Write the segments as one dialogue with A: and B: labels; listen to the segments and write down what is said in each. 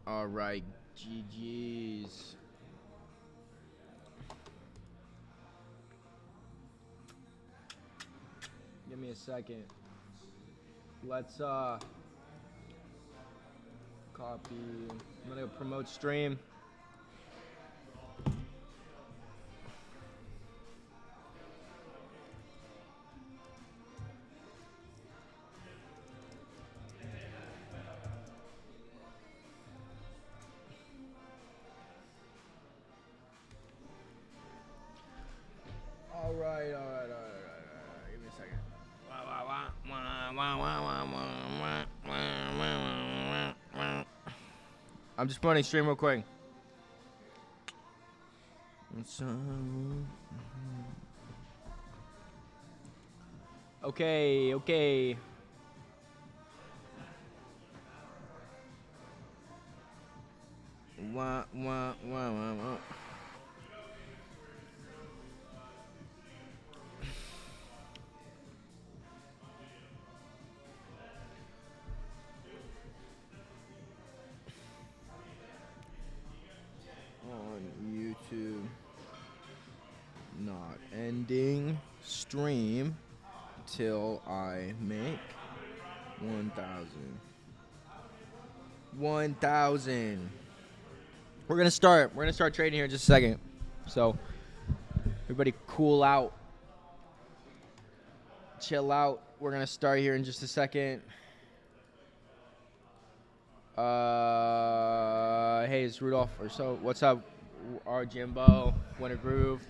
A: All right, GG's. Give me a second. Let's copy. I'm gonna promote stream. All right. Give me a second. I'm just putting stream real quick. Okay. Wah. On YouTube, not ending stream till I make 1,000. We're gonna start trading here in just a second. So everybody cool out, chill out. We're gonna start here in just a second. Hey, it's Rudolph. What's up, our Jimbo? Winter Groove.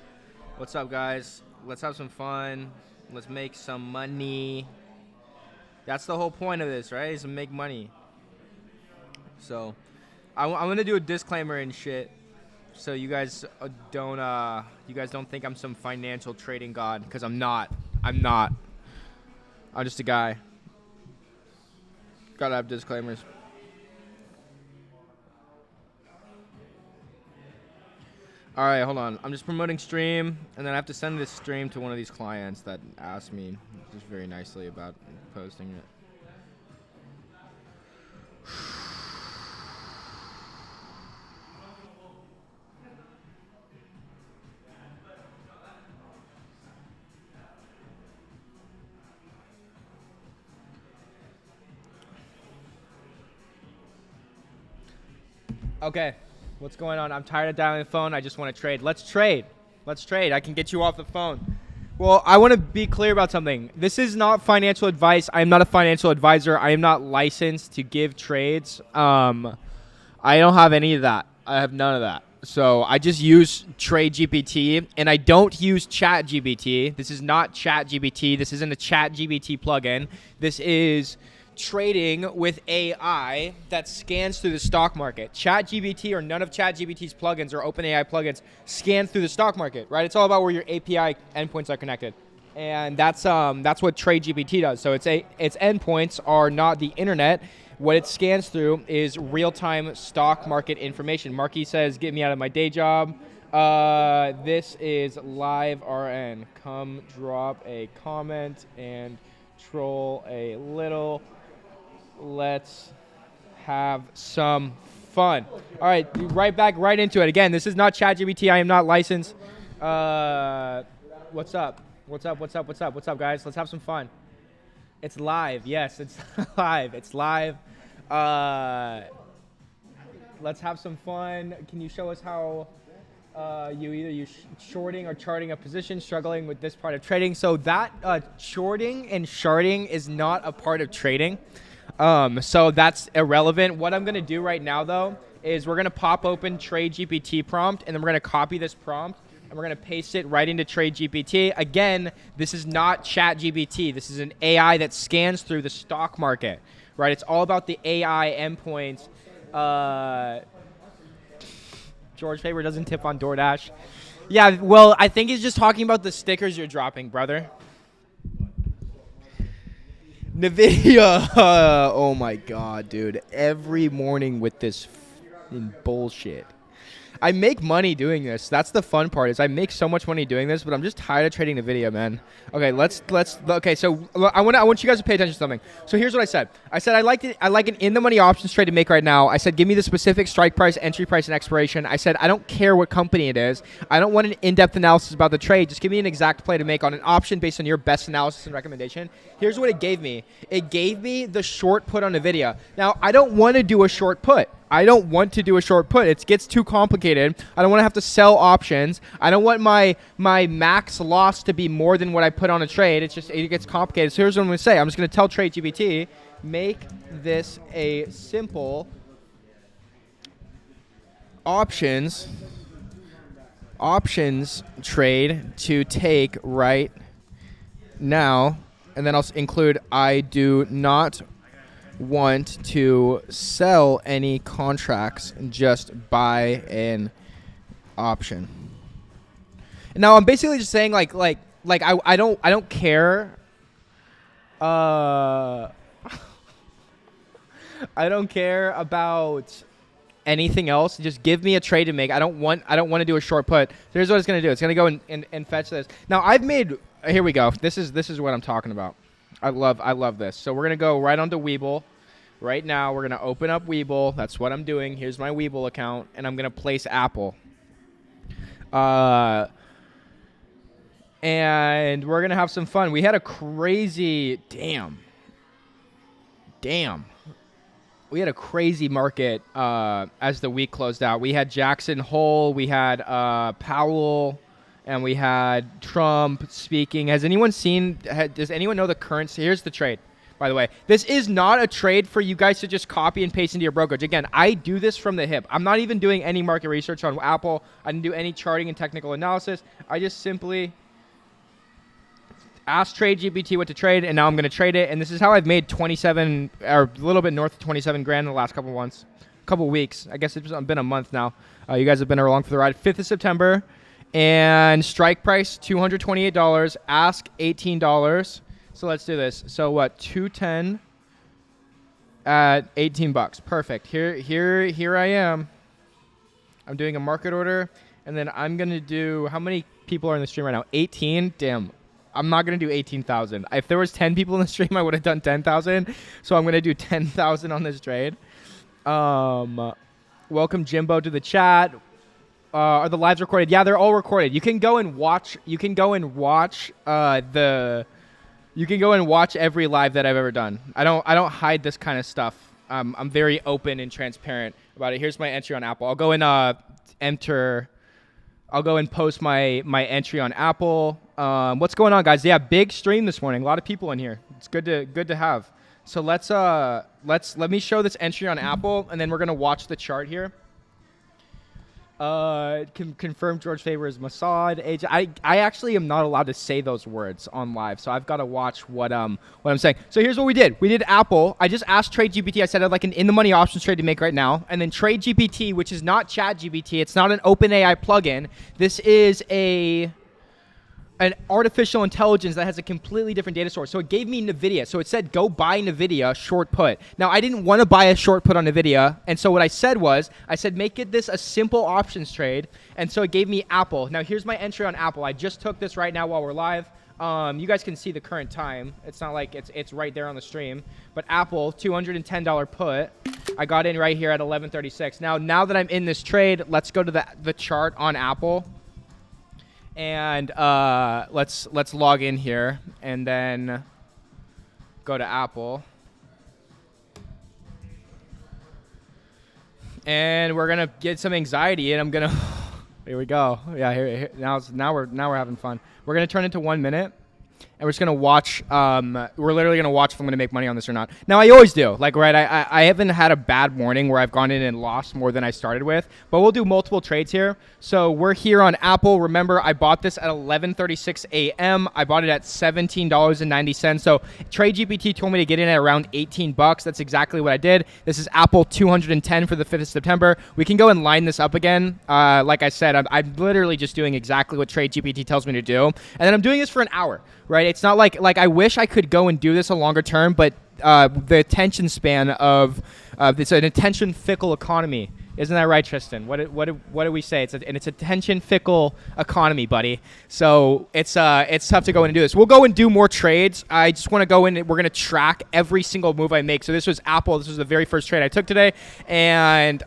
A: What's up, guys? Let's have some fun. Let's make some money. That's the whole point of this, right? Is to make money. So, I'm gonna do a disclaimer and shit, so you guys don't think I'm some financial trading god, because I'm not. I'm just a guy. Gotta have disclaimers. All right, hold on. I'm just promoting stream, and then I have to send this stream to one of these clients that asked me just very nicely about posting it. Okay. What's going on? I'm tired of dialing the phone. I just want to trade. Let's trade. I can get you off the phone. Well, I want to be clear about something. This is not financial advice. I am not a financial advisor. I am not licensed to give trades. I don't have any of that. I have none of that. So I just use TRADEGPT, and I don't use ChatGPT. This is not ChatGPT. This isn't a ChatGPT plugin. This is trading with AI that scans through the stock market. ChatGPT or none of ChatGPT's plugins or OpenAI plugins scan through the stock market, right? It's all about where your API endpoints are connected. And that's what TradeGPT does. So its endpoints are not the internet. What it scans through is real-time stock market information. Marky says, "Get me out of my day job." This is live RN. Come drop a comment and troll a little. Let's have some fun. All right, right into it. Again, this is not ChatGPT. I am not licensed. What's up? What's up, guys? Let's have some fun. It's live. Yes, it's live. It's live. Let's have some fun. Can you show us how you shorting or charting a position, struggling with this part of trading? So that shorting and sharding is not a part of trading. So that's irrelevant. What I'm going to do right now, though, is we're going to pop open TradeGPT prompt, and then we're going to copy this prompt, and we're going to paste it right into TradeGPT. Again, this is not ChatGPT. This is an AI that scans through the stock market, right? It's all about the AI endpoints. George Faber doesn't tip on DoorDash. Yeah, well, I think he's just talking about the stickers you're dropping, brother. NVIDIA, oh my god, dude. Every morning with this bullshit. I make money doing this. That's the fun part is I make so much money doing this, but I'm just tired of trading the video, man. Okay, okay, so I want you guys to pay attention to something. So here's what I said. I said I like an in-the-money options trade to make right now. I said give me the specific strike price, entry price, and expiration. I said I don't care what company it is. I don't want an in-depth analysis about the trade. Just give me an exact play to make on an option based on your best analysis and recommendation. Here's what it gave me. It gave me the short put on NVIDIA. Now, I don't want to do a short put. I don't want to do a short put. It gets too complicated. I don't want to have to sell options. I don't want my max loss to be more than what I put on a trade. It gets complicated. So here's what I'm going to say. I'm just going to tell TRADEGPT, make this a simple options trade to take right now. And then I'll include I do not want to sell any contracts, just buy an option. Now I'm basically just saying like I don't care. I don't care about anything else. Just give me a trade to make. I don't want to do a short put. So here's what it's gonna do. It's gonna go and fetch this. Now I've made. Here we go. This is what I'm talking about. I love this. So we're going to go right onto Webull. Right now, we're going to open up Webull. That's what I'm doing. Here's my Webull account, and I'm going to place Apple. And we're going to have some fun. We had a crazy... Damn. We had a crazy market as the week closed out. We had Jackson Hole. We had Powell... And we had Trump speaking. Has anyone seen, does anyone know the currency? Here's the trade, by the way. This is not a trade for you guys to just copy and paste into your brokerage. Again, I do this from the hip. I'm not even doing any market research on Apple. I didn't do any charting and technical analysis. I just simply asked TRADEGPT what to trade, and now I'm going to trade it. And this is how I've made 27, or a little bit north of 27 grand in the last couple weeks. I guess it's been a month now. You guys have been along for the ride. 5th of September. And strike price $228, ask $18. So let's do this. So what? 210 at $18. Perfect. Here I am. I'm doing a market order, and then I'm gonna do. How many people are in the stream right now? 18. Damn. I'm not gonna do 18,000. If there was 10 people in the stream, I would have done 10,000. So I'm gonna do 10,000 on this trade. Welcome Jimbo to the chat. Are the lives recorded? Yeah, they're all recorded. You can go and watch. You can go and watch every live that I've ever done. I don't hide this kind of stuff. I'm very open and transparent about it. Here's my entry on Apple. I'll go and I'll go and post my entry on Apple. What's going on, guys? Yeah, big stream this morning. A lot of people in here. It's good to have. So let me show this entry on Apple, and then we're gonna watch the chart here. Confirm George Favors Mossad. I actually am not allowed to say those words on live, so I've got to watch what I'm saying. So here's what we did. We did Apple. I just asked TRADEGPT. I said I'd like an in-the-money options trade to make right now, and then TRADEGPT, which is not ChatGPT. It's not an OpenAI plugin. This is an artificial intelligence that has a completely different data source. So it gave me NVIDIA. So it said, go buy NVIDIA short put. Now, I didn't want to buy a short put on NVIDIA. And so what I said, make this a simple options trade. And so it gave me Apple. Now, here's my entry on Apple. I just took this right now while we're live. You guys can see the current time. It's not like it's right there on the stream. But Apple, $210 put. I got in right here at 11:36. Now that I'm in this trade, let's go to the chart on Apple. And let's log in here and then go to Apple. And we're gonna get some anxiety, and I'm gonna. Here we go. Yeah, here now we're having fun. We're gonna turn it to 1 minute. And we're just going to watch, we're literally going to watch if I'm going to make money on this or not. Now, I always do. Like, right, I haven't had a bad morning where I've gone in and lost more than I started with. But we'll do multiple trades here. So we're here on Apple. Remember, I bought this at 11:36 a.m. I bought it at $17.90. So TRADEGPT told me to get in at around $18. That's exactly what I did. This is Apple 210 for the 5th of September. We can go and line this up again. Like I said, I'm literally just doing exactly what TRADEGPT tells me to do. And then I'm doing this for an hour. Right, it's not like I wish I could go and do this a longer term, but the attention span of it's an attention fickle economy. Isn't that right, Tristan? What do we say? It's a tension fickle economy, buddy. So it's tough to go in and do this. We'll go and do more trades. I just want to go in and we're gonna track every single move I make. So this was Apple. This was the very first trade I took today, and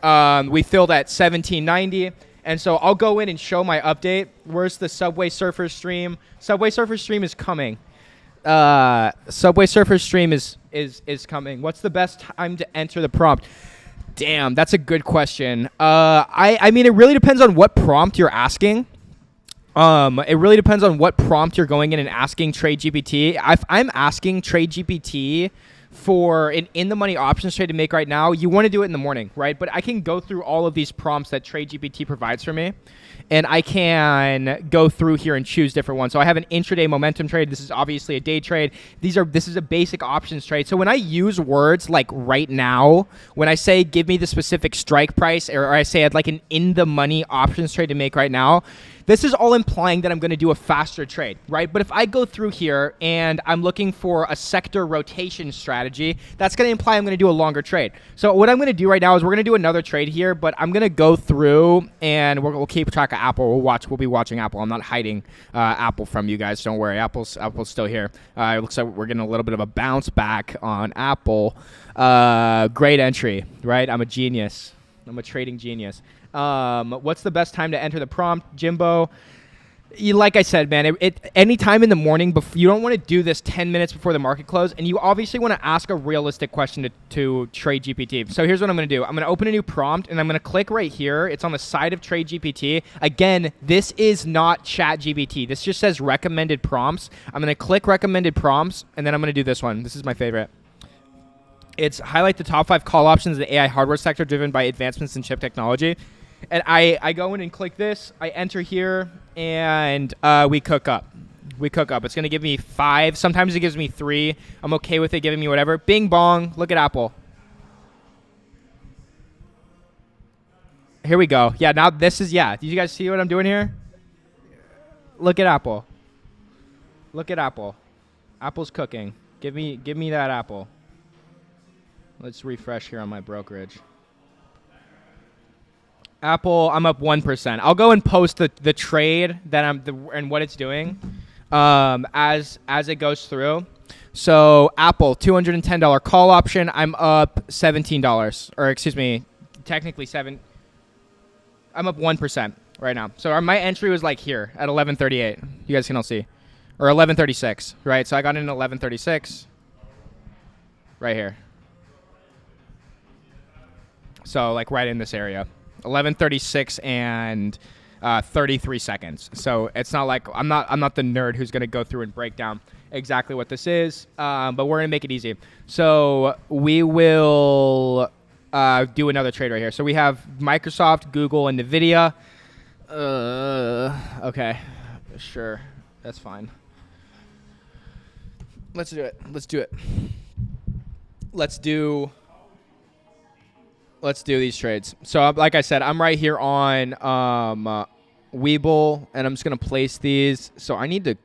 A: we filled at 1790. And so I'll go in and show my update. Where's the Subway Surfer stream? Subway Surfer stream is coming. Subway Surfer stream is coming. What's the best time to enter the prompt? Damn, that's a good question. I mean, it really depends on what prompt you're asking. It really depends on what prompt you're going in and asking TradeGPT. If I'm asking TradeGPT for an in-the-money options trade to make right now, you want to do it in the morning, right? But I can go through all of these prompts that TradeGPT provides for me, and I can go through here and choose different ones. So I have an intraday momentum trade. This is obviously a day trade. This is a basic options trade. So when I use words like right now, when I say give me the specific strike price, or I say I'd like an in-the-money options trade to make right now, this is all implying that I'm going to do a faster trade, right? But if I go through here and I'm looking for a sector rotation strategy, that's going to imply I'm going to do a longer trade. So what I'm going to do right now is we're going to do another trade here, but I'm going to go through and we'll keep track of Apple. We'll be watching Apple. I'm not hiding Apple from you guys. Don't worry. Apple's still here. It looks like we're getting a little bit of a bounce back on Apple. Great entry, right? I'm a genius. I'm a trading genius. What's the best time to enter the prompt, Jimbo? Like I said, man, any time in the morning. You don't want to do this 10 minutes before the market close, and you obviously want to ask a realistic question to TradeGPT. So here's what I'm going to do. I'm going to open a new prompt, and I'm going to click right here. It's on the side of TradeGPT. Again, this is not ChatGPT. This just says recommended prompts. I'm going to click recommended prompts, and then I'm going to do this one. This is my favorite. It's highlight the top 5 call options in the AI hardware sector driven by advancements in chip technology. And I go in and click this. I enter here, and we cook up. It's going to give me 5. Sometimes it gives me 3. I'm okay with it giving me whatever. Bing bong. Look at Apple. Here we go. Yeah, now this is, yeah. Did you guys see what I'm doing here? Look at Apple. Look at Apple. Apple's cooking. Give me that Apple. Let's refresh here on my brokerage. Apple, I'm up 1%. I'll go and post the trade that and what it's doing as it goes through. So Apple, $210 call option. I'm up $17, or excuse me, technically I'm up 1% right now. So my entry was like here at 11:38. You guys can all see, or 11:36, right? So I got in at 11:36, right here. So like right in this area. 11:36 and 33 seconds. So it's not like I'm not the nerd who's going to go through and break down exactly what this is, but we're going to make it easy. So we will do another trade right here. So we have Microsoft, Google, and NVIDIA. Okay, sure, that's fine. Let's do it. Let's do these trades. So like I said, I'm right here on Webull, and I'm just gonna place these. So I need to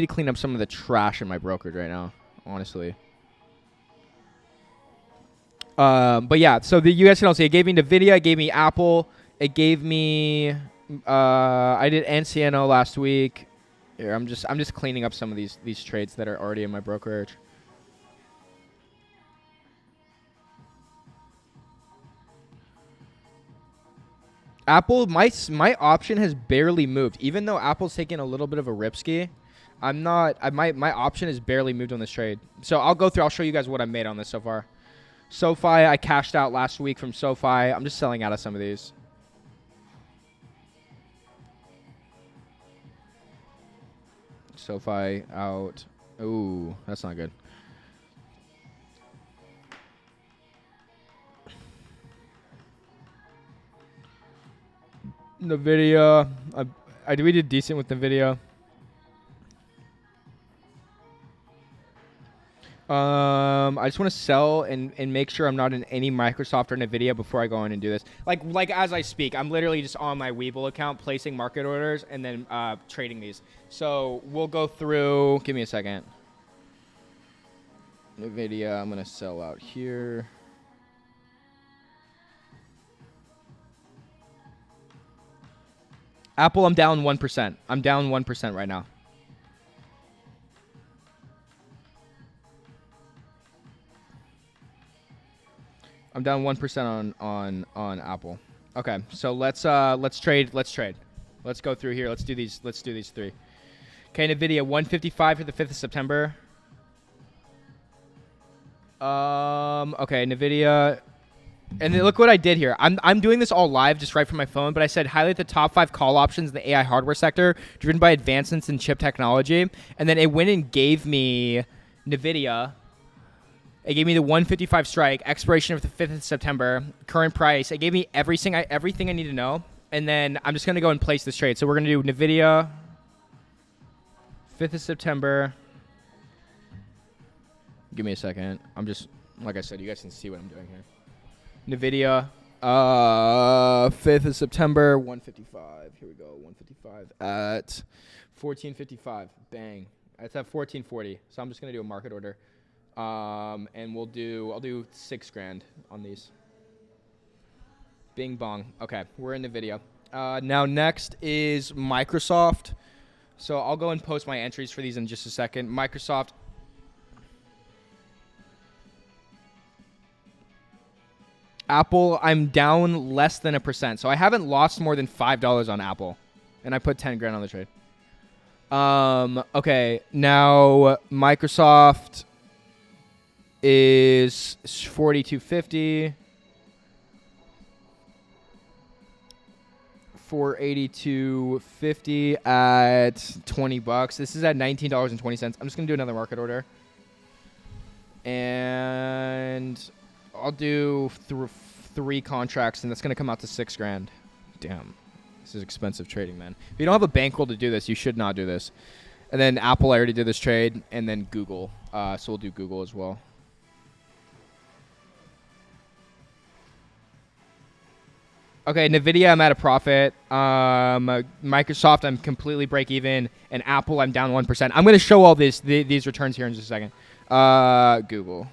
A: clean up some of the trash in my brokerage right now, honestly. But yeah, so you guys can all see it gave me NVIDIA, it gave me Apple, it gave me I did NCNO last week. Here, I'm just cleaning up some of these trades that are already in my brokerage. Apple, my option has barely moved. Even though Apple's taking a little bit of a ripski, my option has barely moved on this trade. So I'll go through, I'll show you guys what I made on this so far. SoFi, I cashed out last week from SoFi. I'm just selling out of some of these. SoFi out. Ooh, that's not good. NVIDIA, we did decent with NVIDIA. I just want to sell and make sure I'm not in any Microsoft or NVIDIA before I go in and do this. Like as I speak, I'm literally just on my Webull account placing market orders and then trading these. So we'll go through. Give me a second. NVIDIA, I'm going to sell out here. Apple, I'm down 1%. I'm down 1% right now. I'm down 1% on Apple. Okay, so let's trade. Let's go through here. Let's do these 3. Okay, Nvidia 155 for the 5th of September. Okay, Nvidia. And then look what I did here. I'm doing this all live, just right from my phone. But I said highlight the top 5 call options in the AI hardware sector, driven by advancements in chip technology. And then it went and gave me Nvidia. It gave me the 155 strike, expiration of the 5th of September, current price. It gave me everything I need to know. And then I'm just gonna go and place this trade. So we're gonna do Nvidia, 5th of September. Give me a second. I'm just, like I said, you guys can see what I'm doing here. Nvidia, 5th of September, 155. Here we go, 155 at 1455. Bang. It's at 1440. So I'm just gonna do a market order, and I'll do 6 grand on these. Bing bong. Okay, we're in the video. Now next is Microsoft. So I'll go and post my entries for these in just a second. Microsoft. Apple, I'm down less than 1%. So I haven't lost more than $5 on Apple. And I put 10 grand on the trade. Okay, now Microsoft is 42.50. 482.50 at $20. This is at $19.20. I'm just gonna do another market order, and I'll do 3 contracts, and that's gonna come out to 6 grand. Damn, this is expensive trading, man. If you don't have a bankroll to do this, you should not do this. And then Apple, I already did this trade, and then Google. So we'll do Google as well. Okay, Nvidia, I'm at a profit. Microsoft, I'm completely break even, and Apple, I'm down 1%. I'm going to show all these returns here in just a second. Google.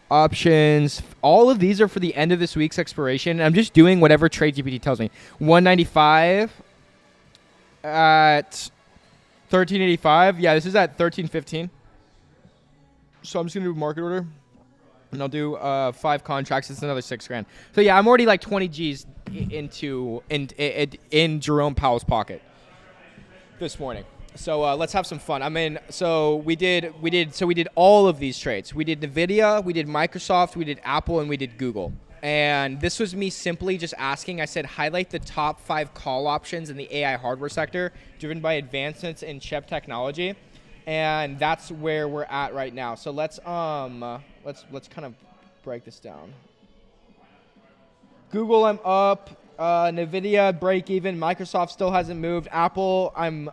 A: Options. All of these are for the end of this week's expiration. I'm just doing whatever TRADEGPT tells me. 195 at 1385. Yeah, this is at 1315. So I'm just going to do a market order. And I'll do 5 contracts. It's another 6 grand. So yeah, I'm already like 20 G's in Jerome Powell's pocket this morning. So let's have some fun. So we did all of these trades. We did Nvidia, we did Microsoft, we did Apple, and we did Google. And this was me simply just asking. I said highlight the top 5 call options in the AI hardware sector, driven by advancements in chip technology. And that's where we're at right now. So let's kind of break this down. Google, I'm up. Nvidia, break even. Microsoft still hasn't moved. Apple, I'm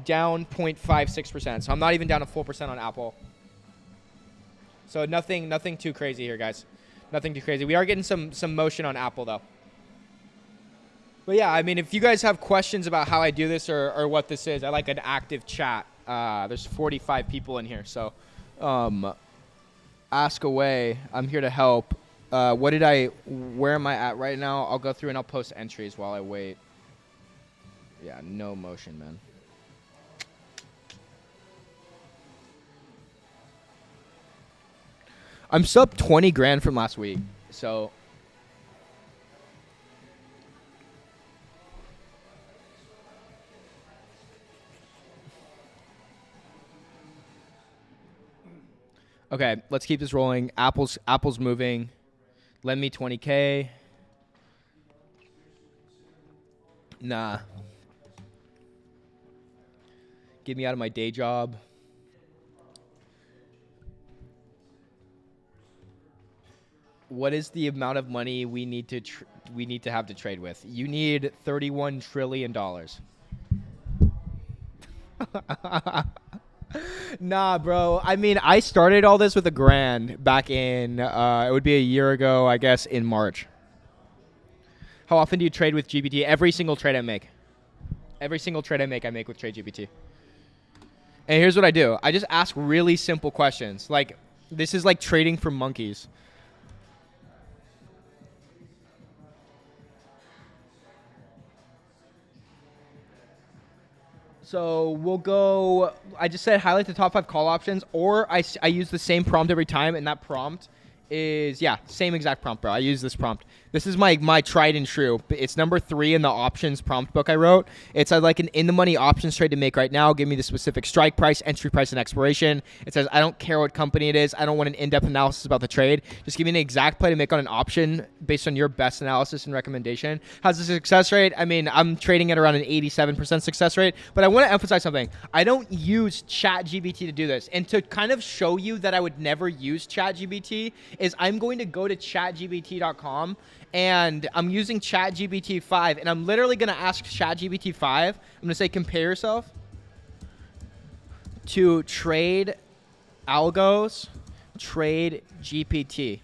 A: down 0.56%. So I'm not even down a full percent on Apple. So nothing too crazy here, guys. Nothing too crazy. We are getting some motion on Apple though. But yeah, I mean, if you guys have questions about how I do this or what this is, I like an active chat. There's 45 people in here, so ask away. I'm here to help. Where am I at right now? I'll go through and I'll post entries while I wait. Yeah, no motion, man. I'm sub 20 grand from last week, so. Okay, let's keep this rolling. Apple's moving. Lend me 20K. Nah. Get me out of my day job. What is the amount of money we need to have to trade with? You need $31 trillion. Nah, bro. I mean, I started all this with $1 grand back in, it would be a year ago, I guess, in March. How often do you trade with GPT? Every single trade I make. Every single trade I make with TRADEGPT. And here's what I do. I just ask really simple questions. Like, this is like trading for monkeys. So we'll go, I just said highlight the top 5 call options, or I use the same prompt every time, and that prompt is, yeah, same exact prompt, bro. I use this prompt. This is my tried and true. It's number 3 in the options prompt book I wrote. It's like an in-the-money options trade to make right now. Give me the specific strike price, entry price, and expiration. It says, I don't care what company it is. I don't want an in-depth analysis about the trade. Just give me an exact play to make on an option based on your best analysis and recommendation. How's the success rate? I mean, I'm trading at around an 87% success rate, but I want to emphasize something. I don't use ChatGPT to do this. And to kind of show you that I would never use ChatGPT is I'm going to go to chatgpt.com and I'm using ChatGPT 5, and I'm literally going to ask ChatGPT 5, I'm going to say compare yourself to trade algos, trade GPT.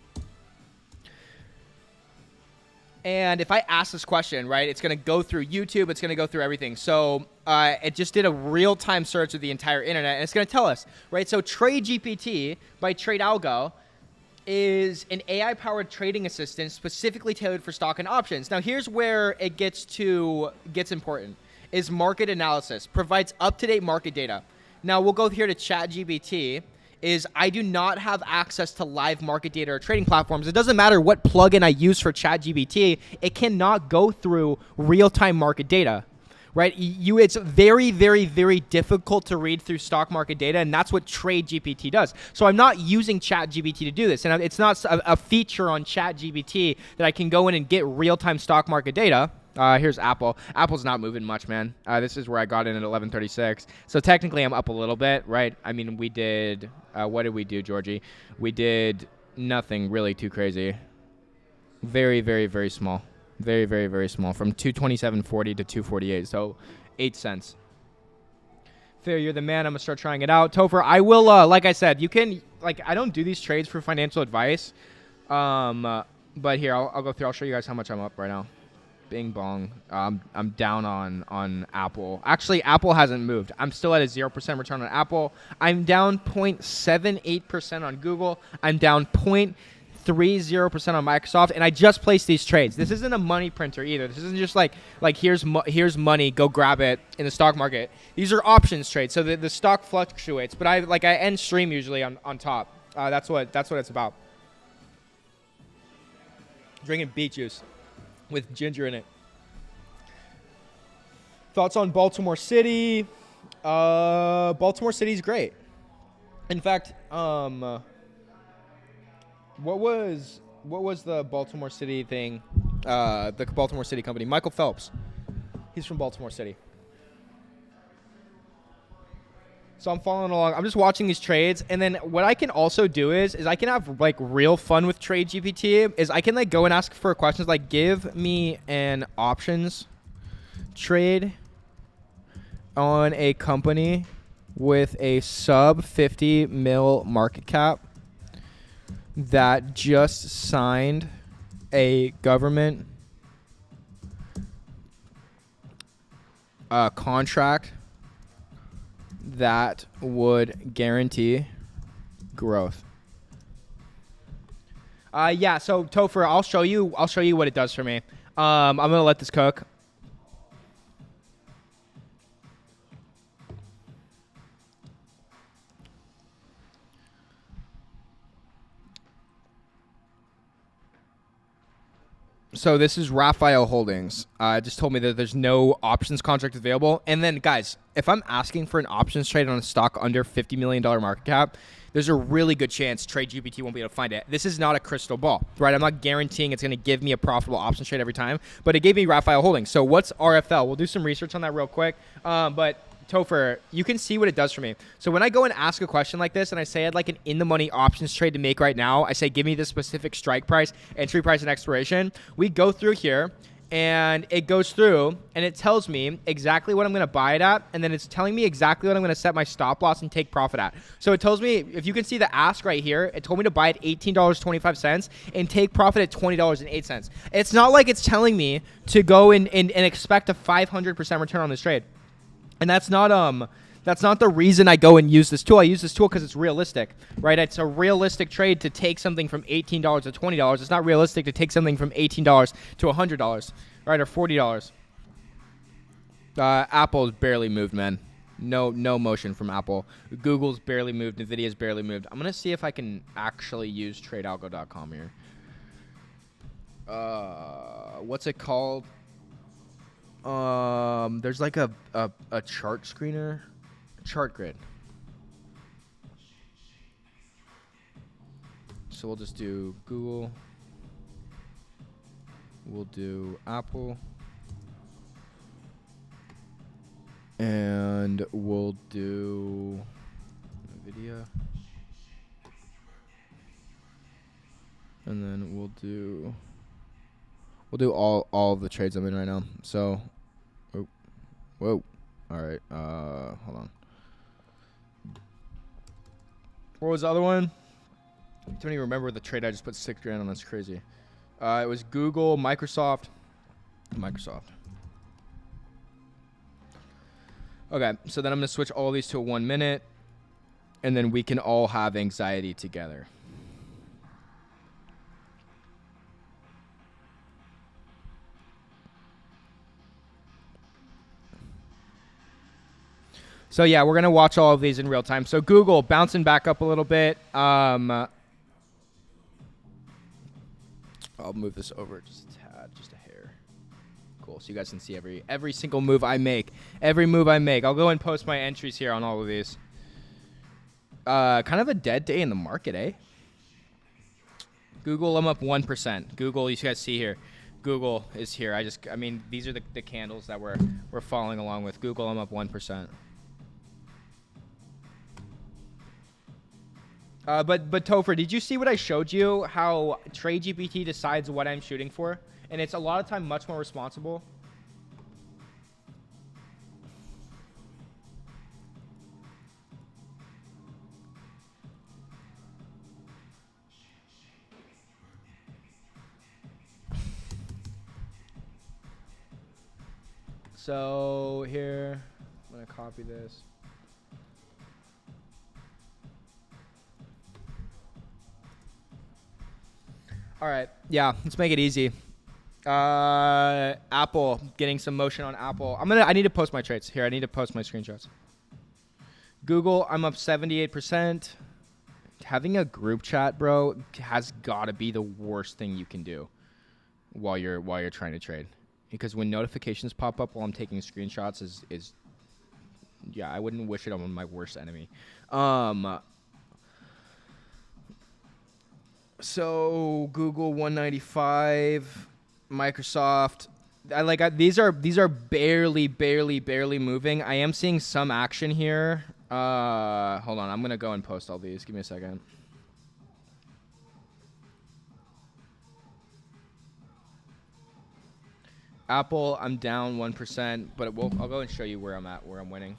A: And if I ask this question, right, it's going to go through YouTube, it's going to go through everything. So it just did a real-time search of the entire internet, and it's going to tell us, right? So TradeGPT by Trade Algo is an AI-powered trading assistant specifically tailored for stock and options. Now, here's where it gets important, is market analysis. Provides up-to-date market data. Now, we'll go here to ChatGPT, is I do not have access to live market data or trading platforms. It doesn't matter what plugin I use for ChatGPT, it cannot go through real-time market data. Right, it's very, very, very difficult to read through stock market data, and that's what TradeGPT does. So I'm not using ChatGPT to do this, and it's not a feature on ChatGPT that I can go in and get real-time stock market data. Here's Apple. Apple's not moving much, man. This is where I got in at 1136. So technically, I'm up a little bit, right? I mean, we did. What did we do, Georgie? We did nothing really too crazy. Very, very, very small. Very, very, very small. From 227.40 to 248. So 8 cents. Fair, you're the man. I'm going to start trying it out. Topher, I will, like I said, you can, like, I don't do these trades for financial advice. But here, I'll go through. I'll show you guys how much I'm up right now. Bing bong. I'm down on Apple. Actually, Apple hasn't moved. I'm still at a 0% return on Apple. I'm down 0.78% on Google. I'm down 0.30% on Microsoft, and I just placed these trades. This isn't a money printer either. This isn't just like here's money, go grab it in the stock market. These are options trades, so the stock fluctuates. But I end stream usually on top. That's what it's about. Drinking beet juice with ginger in it. Thoughts on Baltimore City? Baltimore City's great. In fact, what was the Baltimore City thing? The Baltimore City company. Michael Phelps. He's from Baltimore City. So I'm following along. I'm just watching these trades, and then what I can also do is I can have like real fun with TradeGPT. Is I can like go and ask for questions like, give me an options trade on a company with a sub 50 mil market cap that just signed a government contract that would guarantee growth. Yeah, so Topher, I'll show you what it does for me. I'm gonna let this cook. So this is Raphael Holdings. It just told me that there's no options contract available. And then, guys, if I'm asking for an options trade on a stock under $50 million market cap, there's a really good chance TradeGPT won't be able to find it. This is not a crystal ball, right? I'm not guaranteeing it's going to give me a profitable options trade every time, but it gave me Raphael Holdings. So what's RFL? We'll do some research on that real quick. But Topher, you can see what it does for me. So when I go and ask a question like this and I say I'd like an in-the-money options trade to make right now, I say give me the specific strike price, entry price, and expiration. We go through here, and it goes through, and it tells me exactly what I'm going to buy it at, and then it's telling me exactly what I'm going to set my stop loss and take profit at. So it tells me, if you can see the ask right here, it told me to buy at $18.25 and take profit at $20.08. It's not like it's telling me to go and expect a 500% return on this trade. And that's not the reason I go and use this tool. I use this tool because it's realistic, right? It's a realistic trade to take something from $18 to $20. It's not realistic to take something from $18 to $100, right, or $40. Apple's barely moved, man. No motion from Apple. Google's barely moved. Nvidia's barely moved. I'm gonna see if I can actually use TradeAlgo.com here. What's it called? There's like a chart screener, chart grid. So we'll just do Google. We'll do Apple. And we'll do Nvidia. And then we'll do all of the trades I'm in right now. So, whoa. All right. Hold on. What was the other one? I don't even remember the trade I just put $6,000 on. That's crazy. It was Google, Microsoft. Okay, so then I'm going to switch all these to 1 minute, and then we can all have anxiety together. So yeah, we're going to watch all of these in real time. So Google bouncing back up a little bit. I'll move this over just a tad, just a hair. Cool. So you guys can see every single move I make. Every move I make. I'll go and post my entries here on all of these. Kind of a dead day in the market, eh? Google, I'm up 1%. Google, you guys see here. Google is here. I mean, these are the candles that we're following along with. Google, I'm up 1%. But Topher, did you see what I showed you? How TradeGPT decides what I'm shooting for, and it's a lot of time much more responsible. So here, I'm gonna copy this. All right, yeah, let's make it easy. Apple, getting some motion on Apple. I need to post my trades here. I need to post my screenshots. Google, I'm up 78%. Having a group chat, bro, has got to be the worst thing you can do while you're trying to trade, because when notifications pop up while I'm taking screenshots is yeah, I wouldn't wish it on my worst enemy. So Google 195, Microsoft. These are barely moving. I am seeing some action here. Hold on, I'm gonna go and post all these. Give me a second. Apple, I'm down 1%, but I'll go and show you where I'm at, where I'm winning.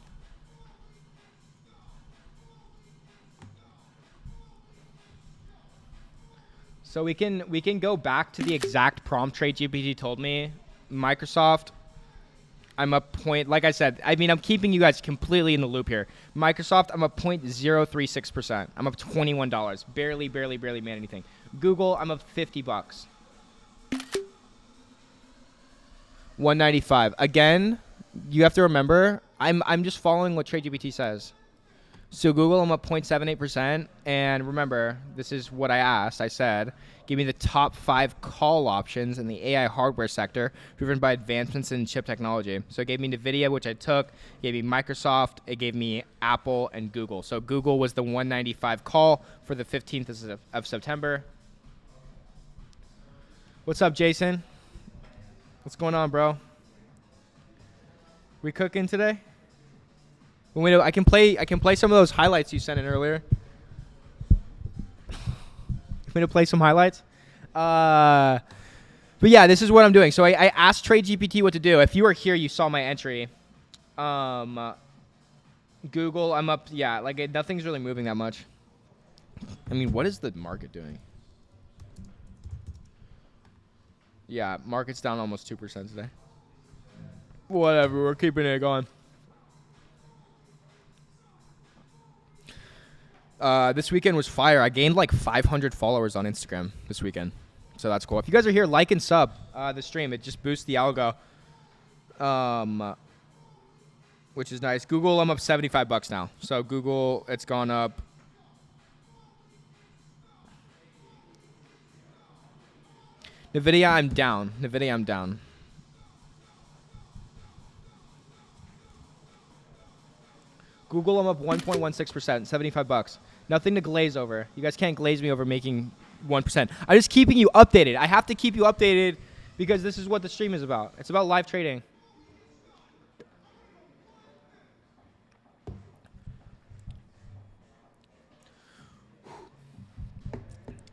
A: So we can go back to the exact prompt TradeGPT told me. Microsoft, I'm up like I said, I mean, I'm keeping you guys completely in the loop here. Microsoft, I'm up 0.036%. I'm up $21. Barely made anything. Google, I'm up $50. 195. Again, you have to remember, I'm just following what TradeGPT says. So Google, I'm up 0.78%. And remember, this is what I asked. I said, give me the top 5 call options in the AI hardware sector driven by advancements in chip technology. So it gave me NVIDIA, which I took. It gave me Microsoft. It gave me Apple and Google. So Google was the 195 call for the 15th of September. What's up, Jason? What's going on, bro? We cooking today? Wait, I can play some of those highlights you sent in earlier. Want me to play some highlights? But yeah, this is what I'm doing. So I asked TradeGPT what to do. If you were here, you saw my entry. Google, I'm up. Yeah, nothing's really moving that much. I mean, what is the market doing? Yeah, market's down almost 2% today. Whatever, we're keeping it going. This weekend was fire. I gained like 500 followers on Instagram this weekend. So that's cool. If you guys are here, like and sub the stream. It just boosts the algo. which is nice. Google, I'm up $75 now. So Google, it's gone up. NVIDIA, I'm down. NVIDIA, I'm down. Google, I'm up 1.16%, $75. Nothing to glaze over. You guys can't glaze me over making 1%. I'm just keeping you updated. I have to keep you updated because this is what the stream is about. It's about live trading.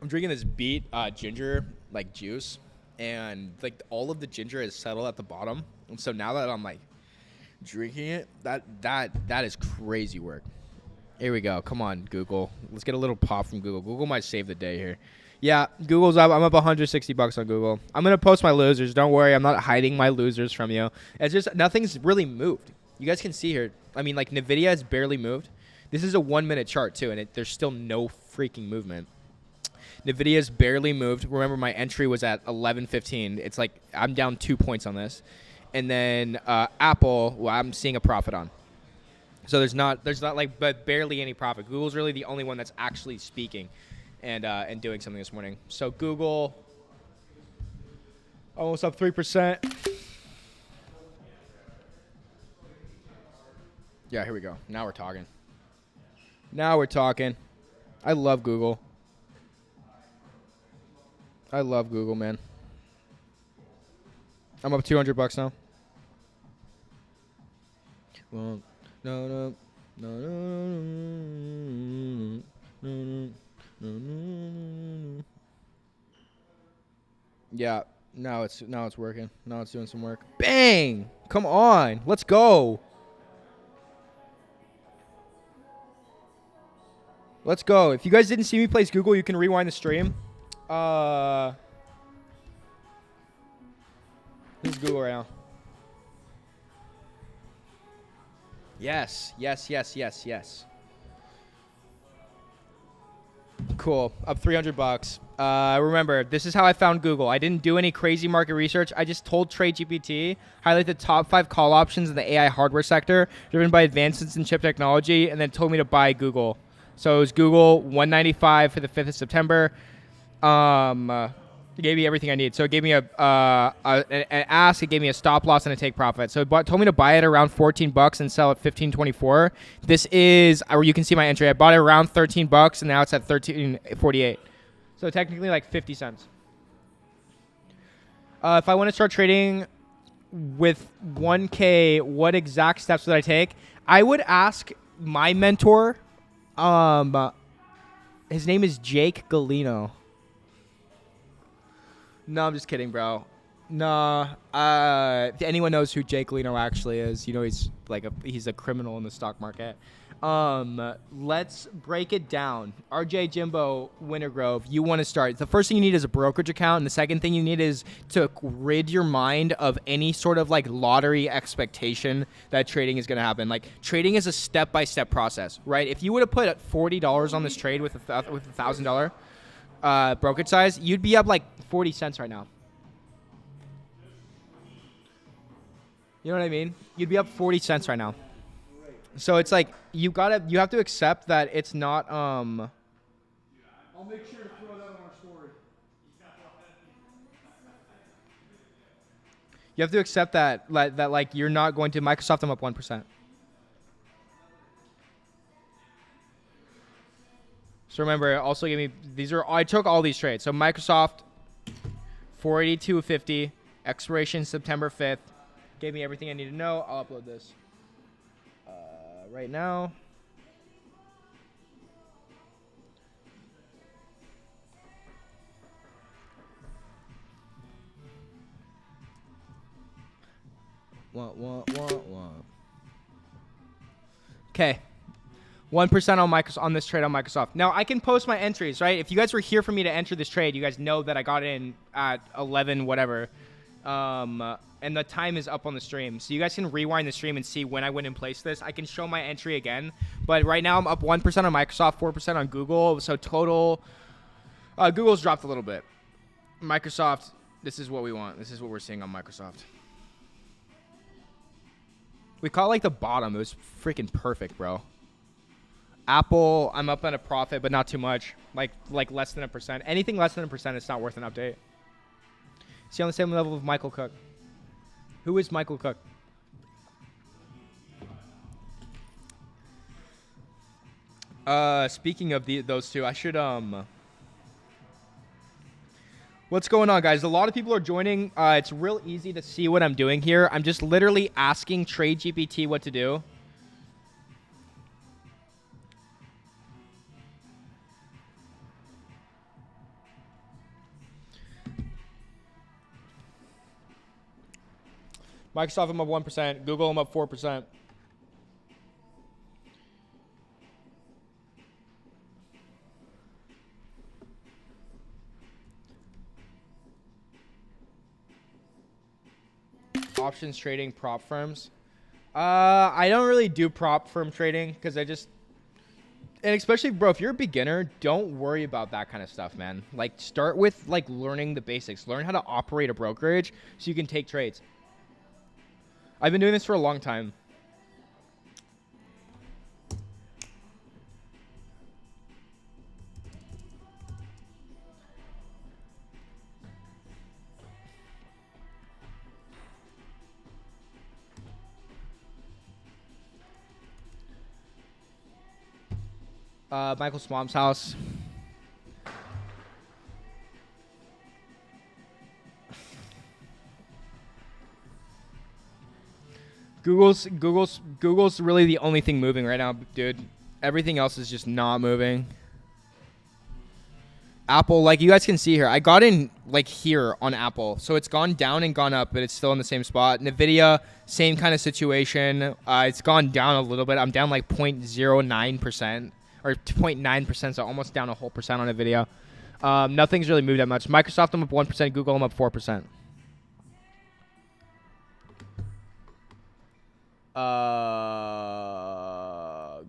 A: I'm drinking this beet ginger like juice, and like all of the ginger is settled at the bottom. And so now that I'm like drinking it, that is crazy work. Here we go. Come on, Google. Let's get a little pop from Google. Google might save the day here. Yeah, Google's up. I'm up $160 on Google. I'm gonna post my losers. Don't worry, I'm not hiding my losers from you. It's just nothing's really moved. You guys can see here. I mean, like NVIDIA has barely moved. This is a 1-minute chart too, and there's still no freaking movement. NVIDIA's barely moved. Remember, my entry was at 11.15. It's like I'm down 2 points on this. And then Apple, well, I'm seeing a profit on. So there's not like but barely any profit. Google's really the only one that's actually speaking and doing something this morning. So Google almost up 3%. Yeah, here we go. Now we're talking. Now we're talking. I love Google. I love Google, man. I'm up $200 now. Well, no. Yeah, now it's working. Now it's doing some work. Bang! Come on, let's go. Let's go. If you guys didn't see me place Google, you can rewind the stream. This is Google right now. Yes. Cool. Up $300. Remember, this is how I found Google. I didn't do any crazy market research. I just told TRADEGPT, highlight the top 5 call options in the AI hardware sector, driven by advancements in chip technology, and then told me to buy Google. So it was Google 195 for the 5th of September. It gave me everything I need. So it gave me an ask, it gave me a stop loss and a take profit. So it told me to buy it around $14 and sell at $15.24. This is where you can see my entry. I bought it around $13 and now it's at $13.48. So technically like 50 cents. If I want to start trading with 1K, what exact steps would I take? I would ask my mentor. His name is Jake Galino. No, I'm just kidding, bro. Nah. If anyone knows who Jake Galino actually is, you know he's a criminal in the stock market. Let's break it down. RJ Jimbo Wintergrove, you want to start. The first thing you need is a brokerage account, and the second thing you need is to rid your mind of any sort of like lottery expectation that trading is going to happen. Like trading is a step-by-step process, right? If you would have put $40 on this trade with $1,000 brokerage size, you'd be up like 40 cents right now. You know what I mean? You'd be up 40 cents right now. So it's like you have to accept that it's not I'll make sure to throw that on our story. You have to accept that like you're not going to Microsoft. I'm up 1%. So remember, it also gave me I took all these trades. So Microsoft 482.50, expiration September 5th. Gave me everything I need to know. I'll upload this right now. Okay. 1% on Microsoft on this trade on Microsoft. Now I can post my entries, right? If you guys were here for me to enter this trade, you guys know that I got in at 11 whatever. And the time is up on the stream. So you guys can rewind the stream and see when I went and placed this. I can show my entry again. But right now I'm up 1% on Microsoft, 4% on Google. So total, Google's dropped a little bit. Microsoft, this is what we want. This is what we're seeing on Microsoft. We caught like the bottom. It was freaking perfect, bro. Apple, I'm up at a profit, but not too much. Like less than 1%. Anything less than 1%, it's not worth an update. Is he on the same level of Michael Cook? Who is Michael Cook? Speaking of those two, I should What's going on, guys? A lot of people are joining. It's real easy to see what I'm doing here. I'm just literally asking TRADEGPT what to do. Microsoft, I'm up 1%. Google, I'm up 4%. Options trading, prop firms. I don't really do prop firm trading because and especially, bro, if you're a beginner, don't worry about that kind of stuff, man. Like, start with like learning the basics. Learn how to operate a brokerage so you can take trades. I've been doing this for a long time. Michael Swam's house. Google's really the only thing moving right now, dude. Everything else is just not moving. Apple, like you guys can see here, I got in like here on Apple. So it's gone down and gone up, but it's still in the same spot. Nvidia, same kind of situation. It's gone down a little bit. I'm down like 0.09%. Or 0.9%, so almost down a whole percent on Nvidia. Nothing's really moved that much. Microsoft, I'm up 1%. Google, I'm up 4%.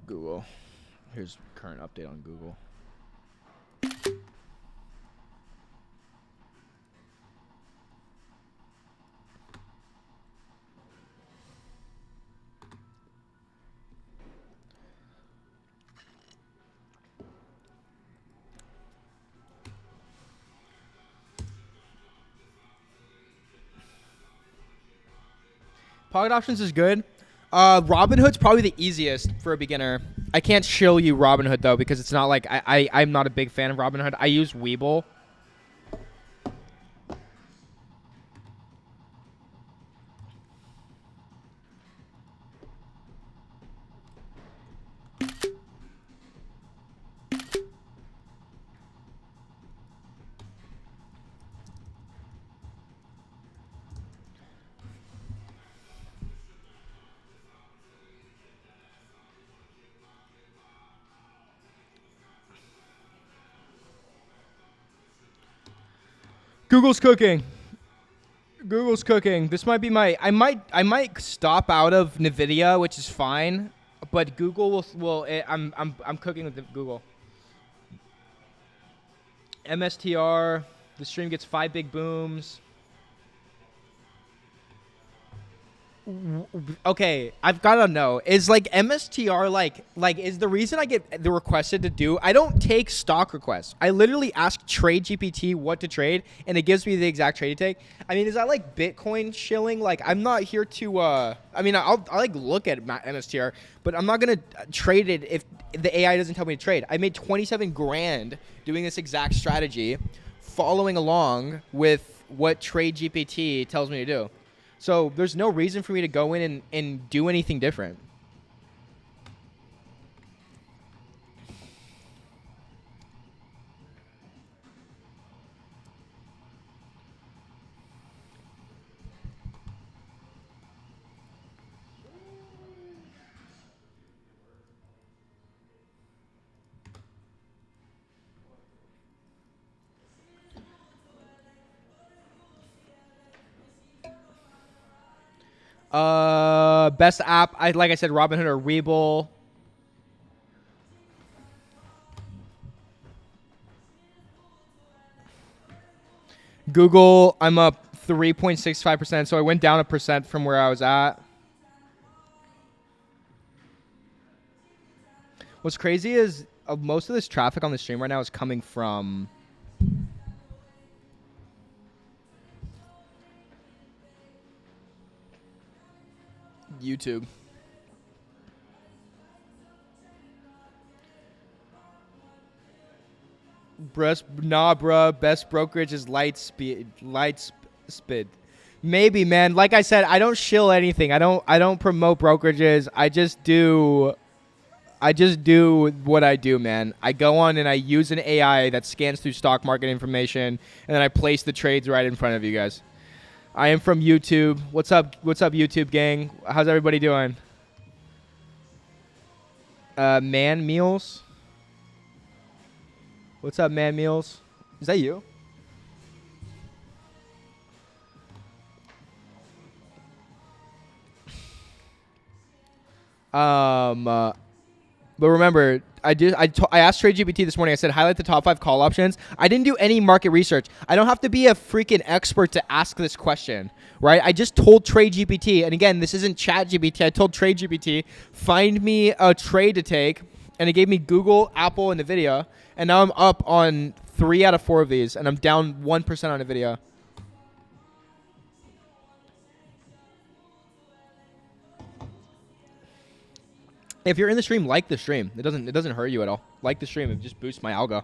A: Google. Here's current update on Google. Pocket options is good. Robinhood's probably the easiest for a beginner. I can't shill you Robinhood though because it's not like I'm not a big fan of Robinhood. I use Webull. Google's cooking. Google's cooking. This might be my. I might stop out of Nvidia, which is fine, but Google will. I'm cooking with Google. MSTR. The stream gets 5 big booms. Okay, I've got to know. Is like MSTR like is the reason I get the requested to do? I don't take stock requests. I literally ask TRADEGPT what to trade, and it gives me the exact trade to take. I mean, is that like Bitcoin shilling? Like, I'm not here to. I mean, I'll like look at MSTR, but I'm not gonna trade it if the AI doesn't tell me to trade. I made 27 grand doing this exact strategy, following along with what TRADEGPT tells me to do. So there's no reason for me to go in and do anything different. Best app, like I said, Robinhood or Webull. Google, I'm up 3.65%, so I went down 1% from where I was at. What's crazy is most of this traffic on the stream right now is coming from YouTube. Bruh. Best brokerage is Lightspeed. Maybe, man. Like I said, I don't shill anything. I don't promote brokerages. I just do what I do, man. I go on and I use an AI that scans through stock market information, and then I place the trades right in front of you guys. I am from YouTube. What's up, YouTube gang? How's everybody doing? Man Meals. What's up, Man Meals? Is that you? But remember, I asked TradeGPT this morning. I said, highlight the top 5 call options. I didn't do any market research. I don't have to be a freaking expert to ask this question, right? I just told TradeGPT, and again, this isn't ChatGPT. I told TradeGPT, find me a trade to take, and it gave me Google, Apple, and NVIDIA. And now I'm up on 3 out of 4 of these, and I'm down 1% on NVIDIA. If you're in the stream, like the stream. It doesn't hurt you at all. Like the stream. It just boosts my algo.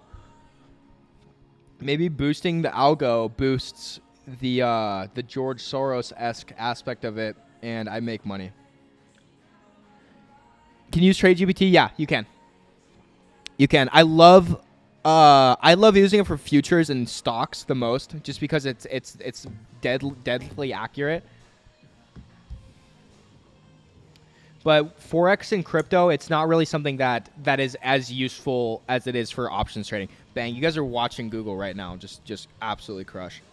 A: Maybe boosting the algo boosts the George Soros-esque aspect of it, and I make money. Can you use TradeGPT? Yeah, you can. You can. I love using it for futures and stocks the most, just because it's deadly accurate. But Forex and crypto, it's not really something that is as useful as it is for options trading. Bang, you guys are watching Google right now. Just absolutely crush.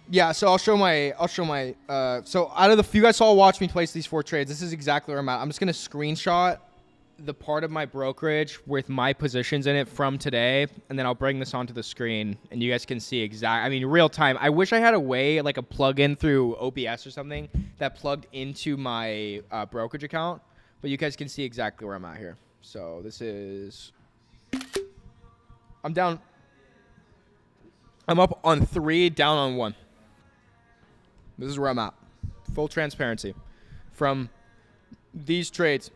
A: Yeah, so I'll show my so out of the you guys all watch me place these 4 trades. This is exactly where I'm at. I'm just going to screenshot the part of my brokerage with my positions in it from today, and then I'll bring this onto the screen, and you guys can see real time. I wish I had a way, like a plug-in through OBS or something that plugged into my brokerage account, but you guys can see exactly where I'm at here. So this is, I'm up on 3, down on 1. This is where I'm at. Full transparency. From these trades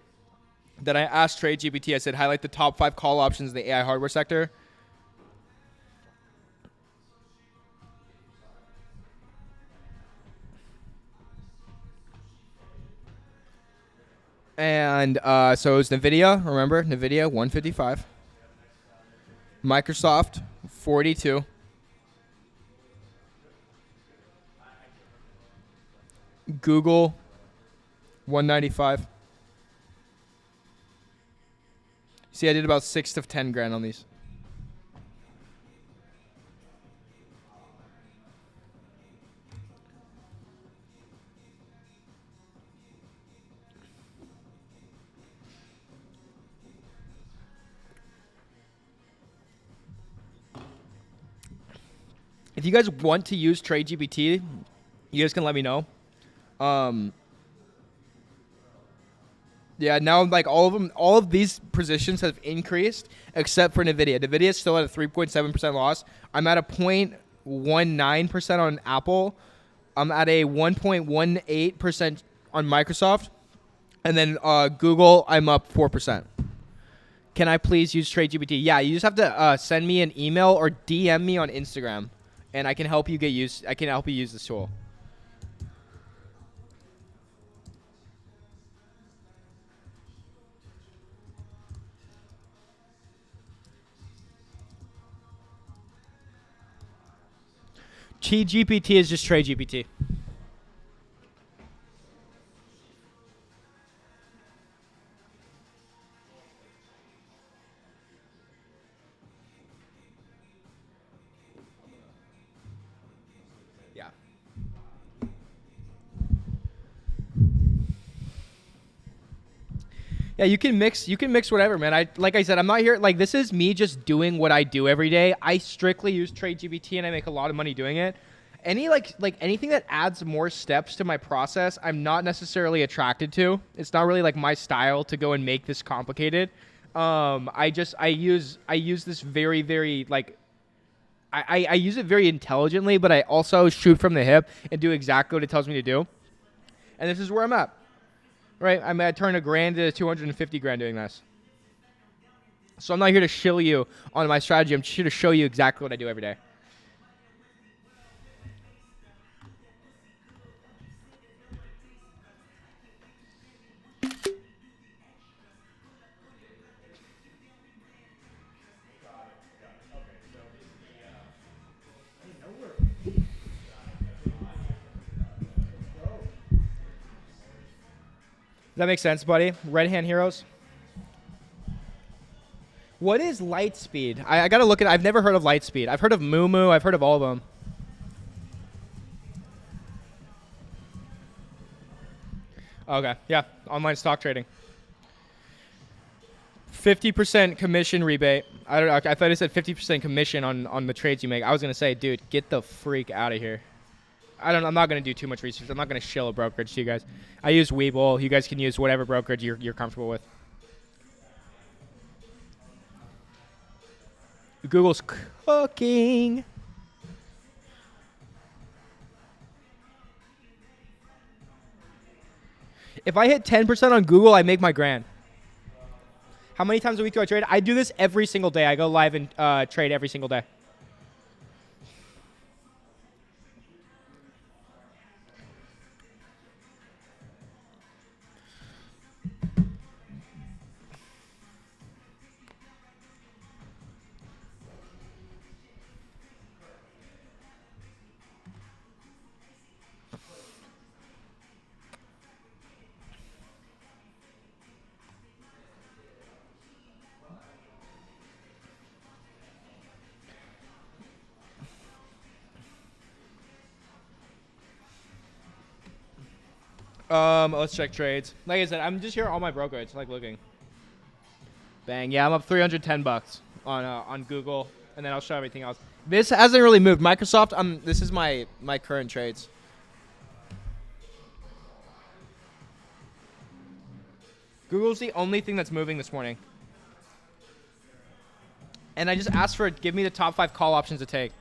A: that I asked TradeGPT, I said, highlight the top 5 call options in the AI hardware sector. And so it was NVIDIA, remember? NVIDIA, 155. Microsoft, 42. Google, 195. See, I did about 6 to 10 grand on these. If you guys want to use TradeGPT, you guys can let me know. Yeah, now like all of these positions have increased except for NVIDIA. NVIDIA is still at a 3.7% loss. I'm at a 0.19% on Apple. I'm at a 1.18% on Microsoft. And then Google, I'm up 4%. Can I please use TradeGPT? Yeah, you just have to send me an email or DM me on Instagram, and I can help you use this tool. GPT is just TradeGPT. Yeah. Yeah, you can mix whatever, man. Like I said, I'm not here like this is me just doing what I do every day. I strictly use TradeGPT and I make a lot of money doing it. Any like anything that adds more steps to my process, I'm not necessarily attracted to. It's not really like my style to go and make this complicated. I use this very like I use it very intelligently, but I also shoot from the hip and do exactly what it tells me to do. And this is where I'm at. Right? I mean, I turned $1,000 to 250 grand doing this. So I'm not here to shill you on my strategy. I'm just here to show you exactly what I do every day. Does that make sense, buddy? Red hand heroes. What is light speed? I gotta look at it. I've never heard of light speed. I've heard of Moo. I've heard of all of them. Okay, yeah, online stock trading. 50% commission rebate. I don't know. I thought it said 50% commission on the trades you make. I was gonna say, dude, get the freak out of here. I'm not gonna do too much research. I'm not gonna shill a brokerage to you guys. I use Webull. You guys can use whatever brokerage you're comfortable with. Google's cooking. If I hit 10% on Google, I make my grand. How many times a week do I trade? I do this every single day. I go live and trade every single day. Let's check trades. Like I said, I'm just here on my brokerage, like looking. Bang, yeah, I'm up 310 bucks on Google, and then I'll show everything else. This hasn't really moved. Microsoft, this is my current trades. Google's the only thing that's moving this morning. And I just asked for it. Give me the top 5 call options to take.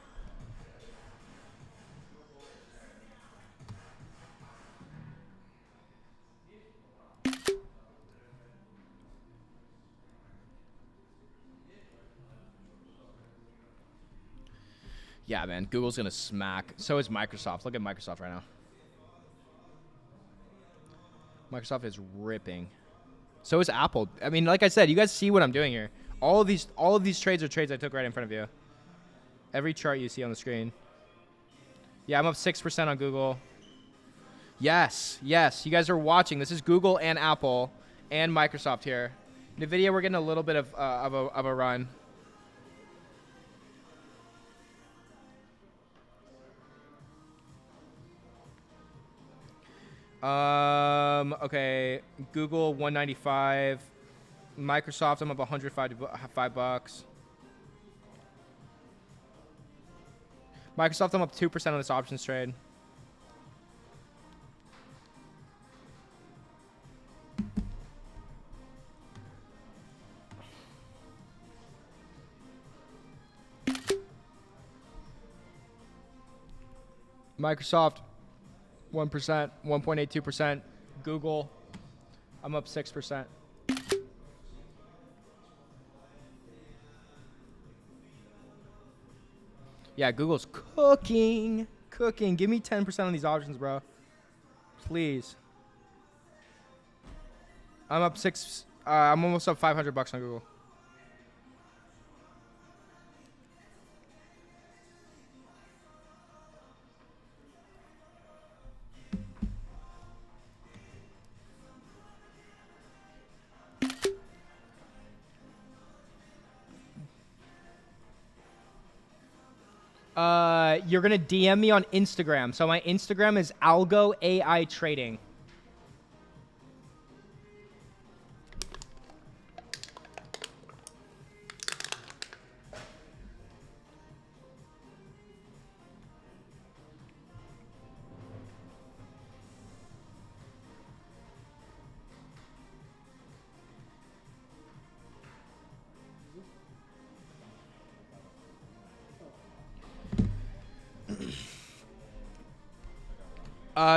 A: Yeah, man. Google's going to smack. So is Microsoft. Look at Microsoft right now. Microsoft is ripping. So is Apple. I mean, like I said, you guys see what I'm doing here. All of these trades are trades I took right in front of you. Every chart you see on the screen. Yeah, I'm up 6% on Google. Yes. You guys are watching. This is Google and Apple and Microsoft here. NVIDIA, we're getting a little bit of a run. Okay. Google 195. Microsoft, I'm up 105 bucks. Microsoft, I'm up 2% on this options trade. Microsoft, 1%, 1.82%. Google, I'm up 6%. Yeah, Google's cooking. Give me 10% on these options, bro. Please. I'm up I'm almost up 500 bucks on Google. You're gonna DM me on Instagram. So my Instagram is Algo AI Trading.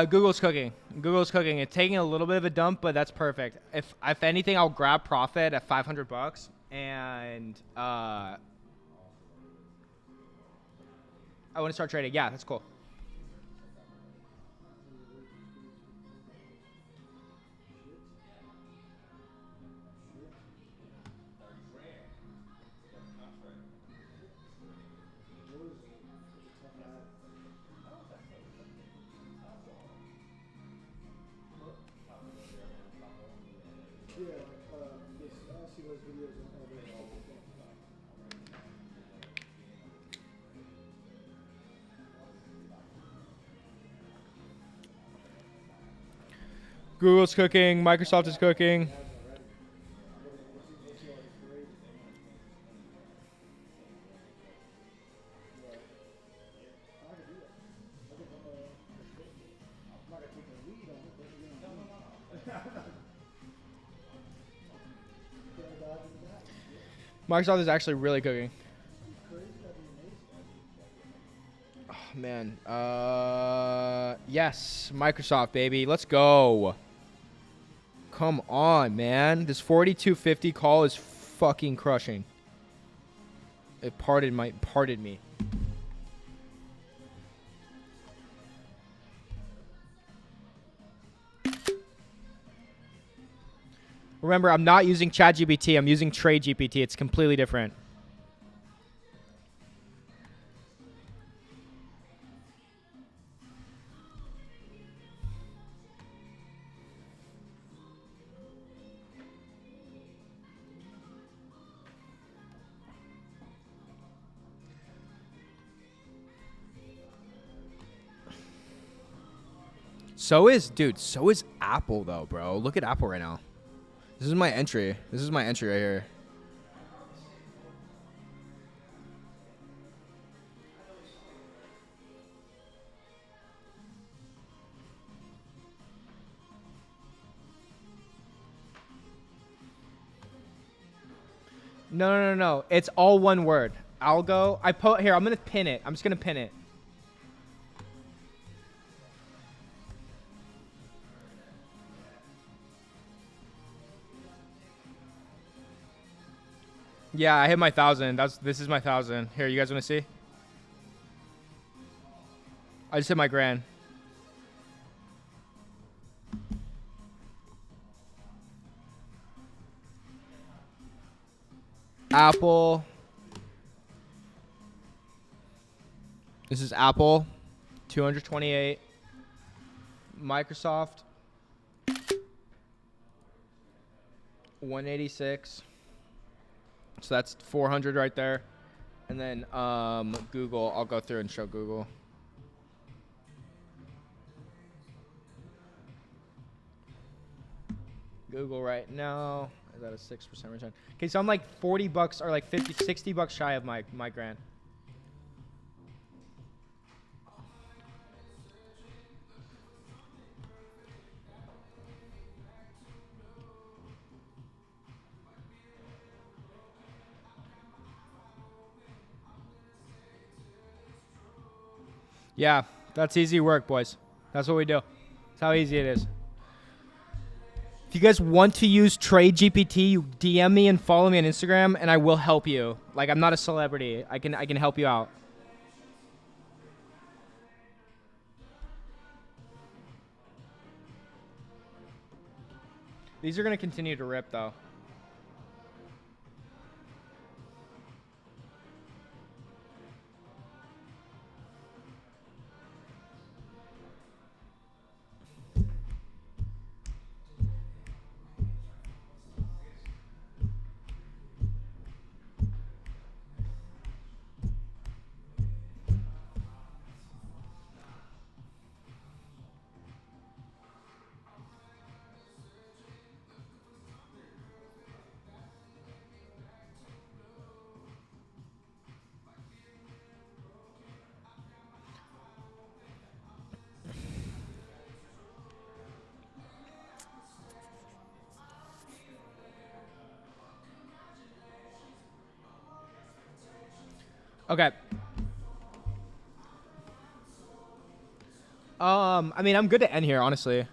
A: Google's cooking. Google's cooking. It's taking a little bit of a dump, but that's perfect. If anything, I'll grab profit at $500, and I want to start trading. Yeah, that's cool. Google's cooking. Microsoft is cooking. Microsoft is actually really cooking. Oh, man. Yes, Microsoft, baby. Let's go. Come on, man. This 4250 call is fucking crushing. It parted me. Remember, I'm not using ChatGPT. I'm using TRADEGPT. It's completely different. So is Apple, though, bro. Look at Apple right now. This is my entry. This is my entry right here. No. It's all one word. Algo. Here, I'm going to pin it. I'm just going to pin it. Yeah, I hit my 1,000. This is my 1,000. Here, you guys want to see? I just hit my grand. Apple. This is Apple. 228. Microsoft. 186. So that's 400 right there. And then Google, I'll go through and show Google. Google right now is at a 6% return. Okay, so I'm like $40 or like 50, $60 shy of my grand. Yeah, that's easy work, boys. That's what we do. That's how easy it is. If you guys want to use TRADEGPT, you DM me and follow me on Instagram, and I will help you. Like, I'm not a celebrity. I can help you out. These are going to continue to rip, though. Okay. I mean, I'm good to end here, honestly.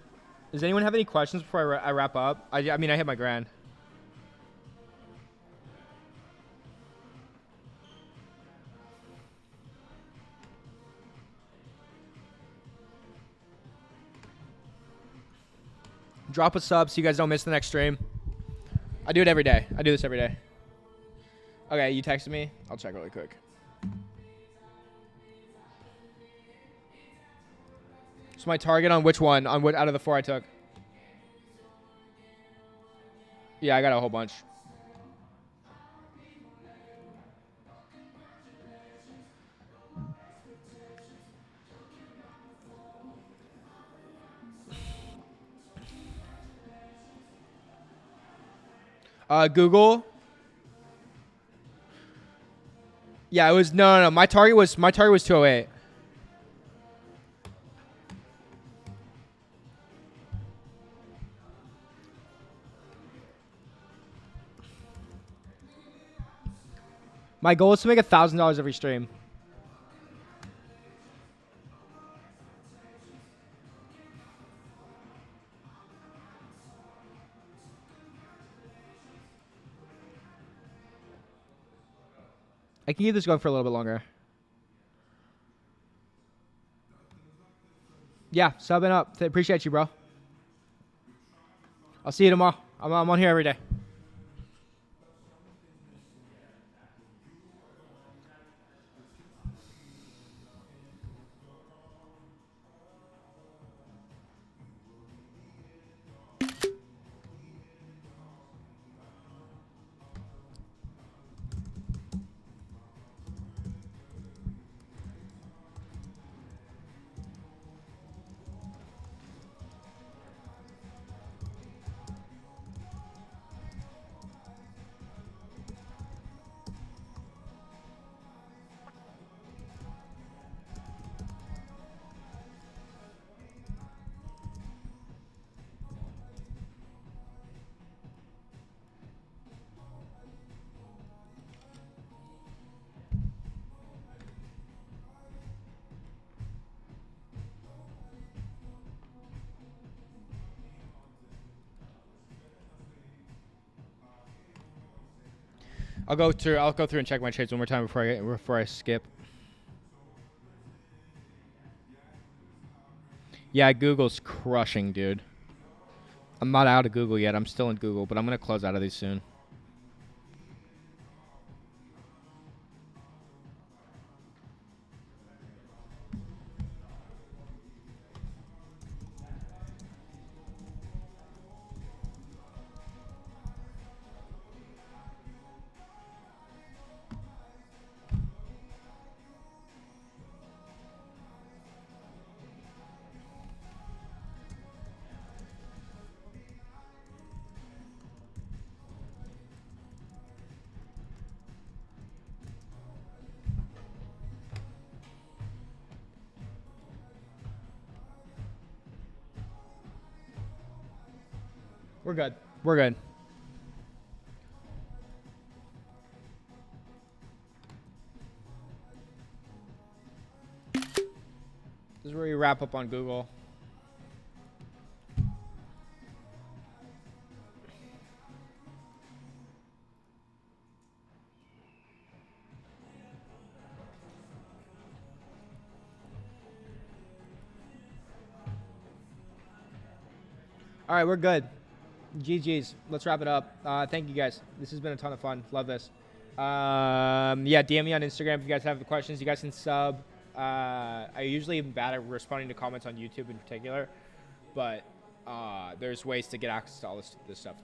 A: Does anyone have any questions before I wrap up? I mean, I hit my grand. Drop a sub so you guys don't miss the next stream. I do it every day. I do this every day. Okay, you texted me. I'll check really quick. So my target on which one? On what out of the 4 I took? Yeah, I got a whole bunch. Google. Yeah, it was no. My target was 208. My goal is to make $1,000 every stream. I can keep this going for a little bit longer. Yeah, subbing up. Appreciate you, bro. I'll see you tomorrow. I'm on here every day. I'll go through and check my trades one more time before I skip. Yeah, Google's crushing, dude. I'm not out of Google yet. I'm still in Google, but I'm gonna close out of these soon. We're good. We're good. This is where we wrap up on Google. All right, we're good. GG's. Let's wrap it up. Thank you guys. This has been a ton of fun. Love this. Yeah, DM me on Instagram if you guys have questions. You guys can sub. I usually am bad at responding to comments on YouTube in particular, but there's ways to get access to all this stuff.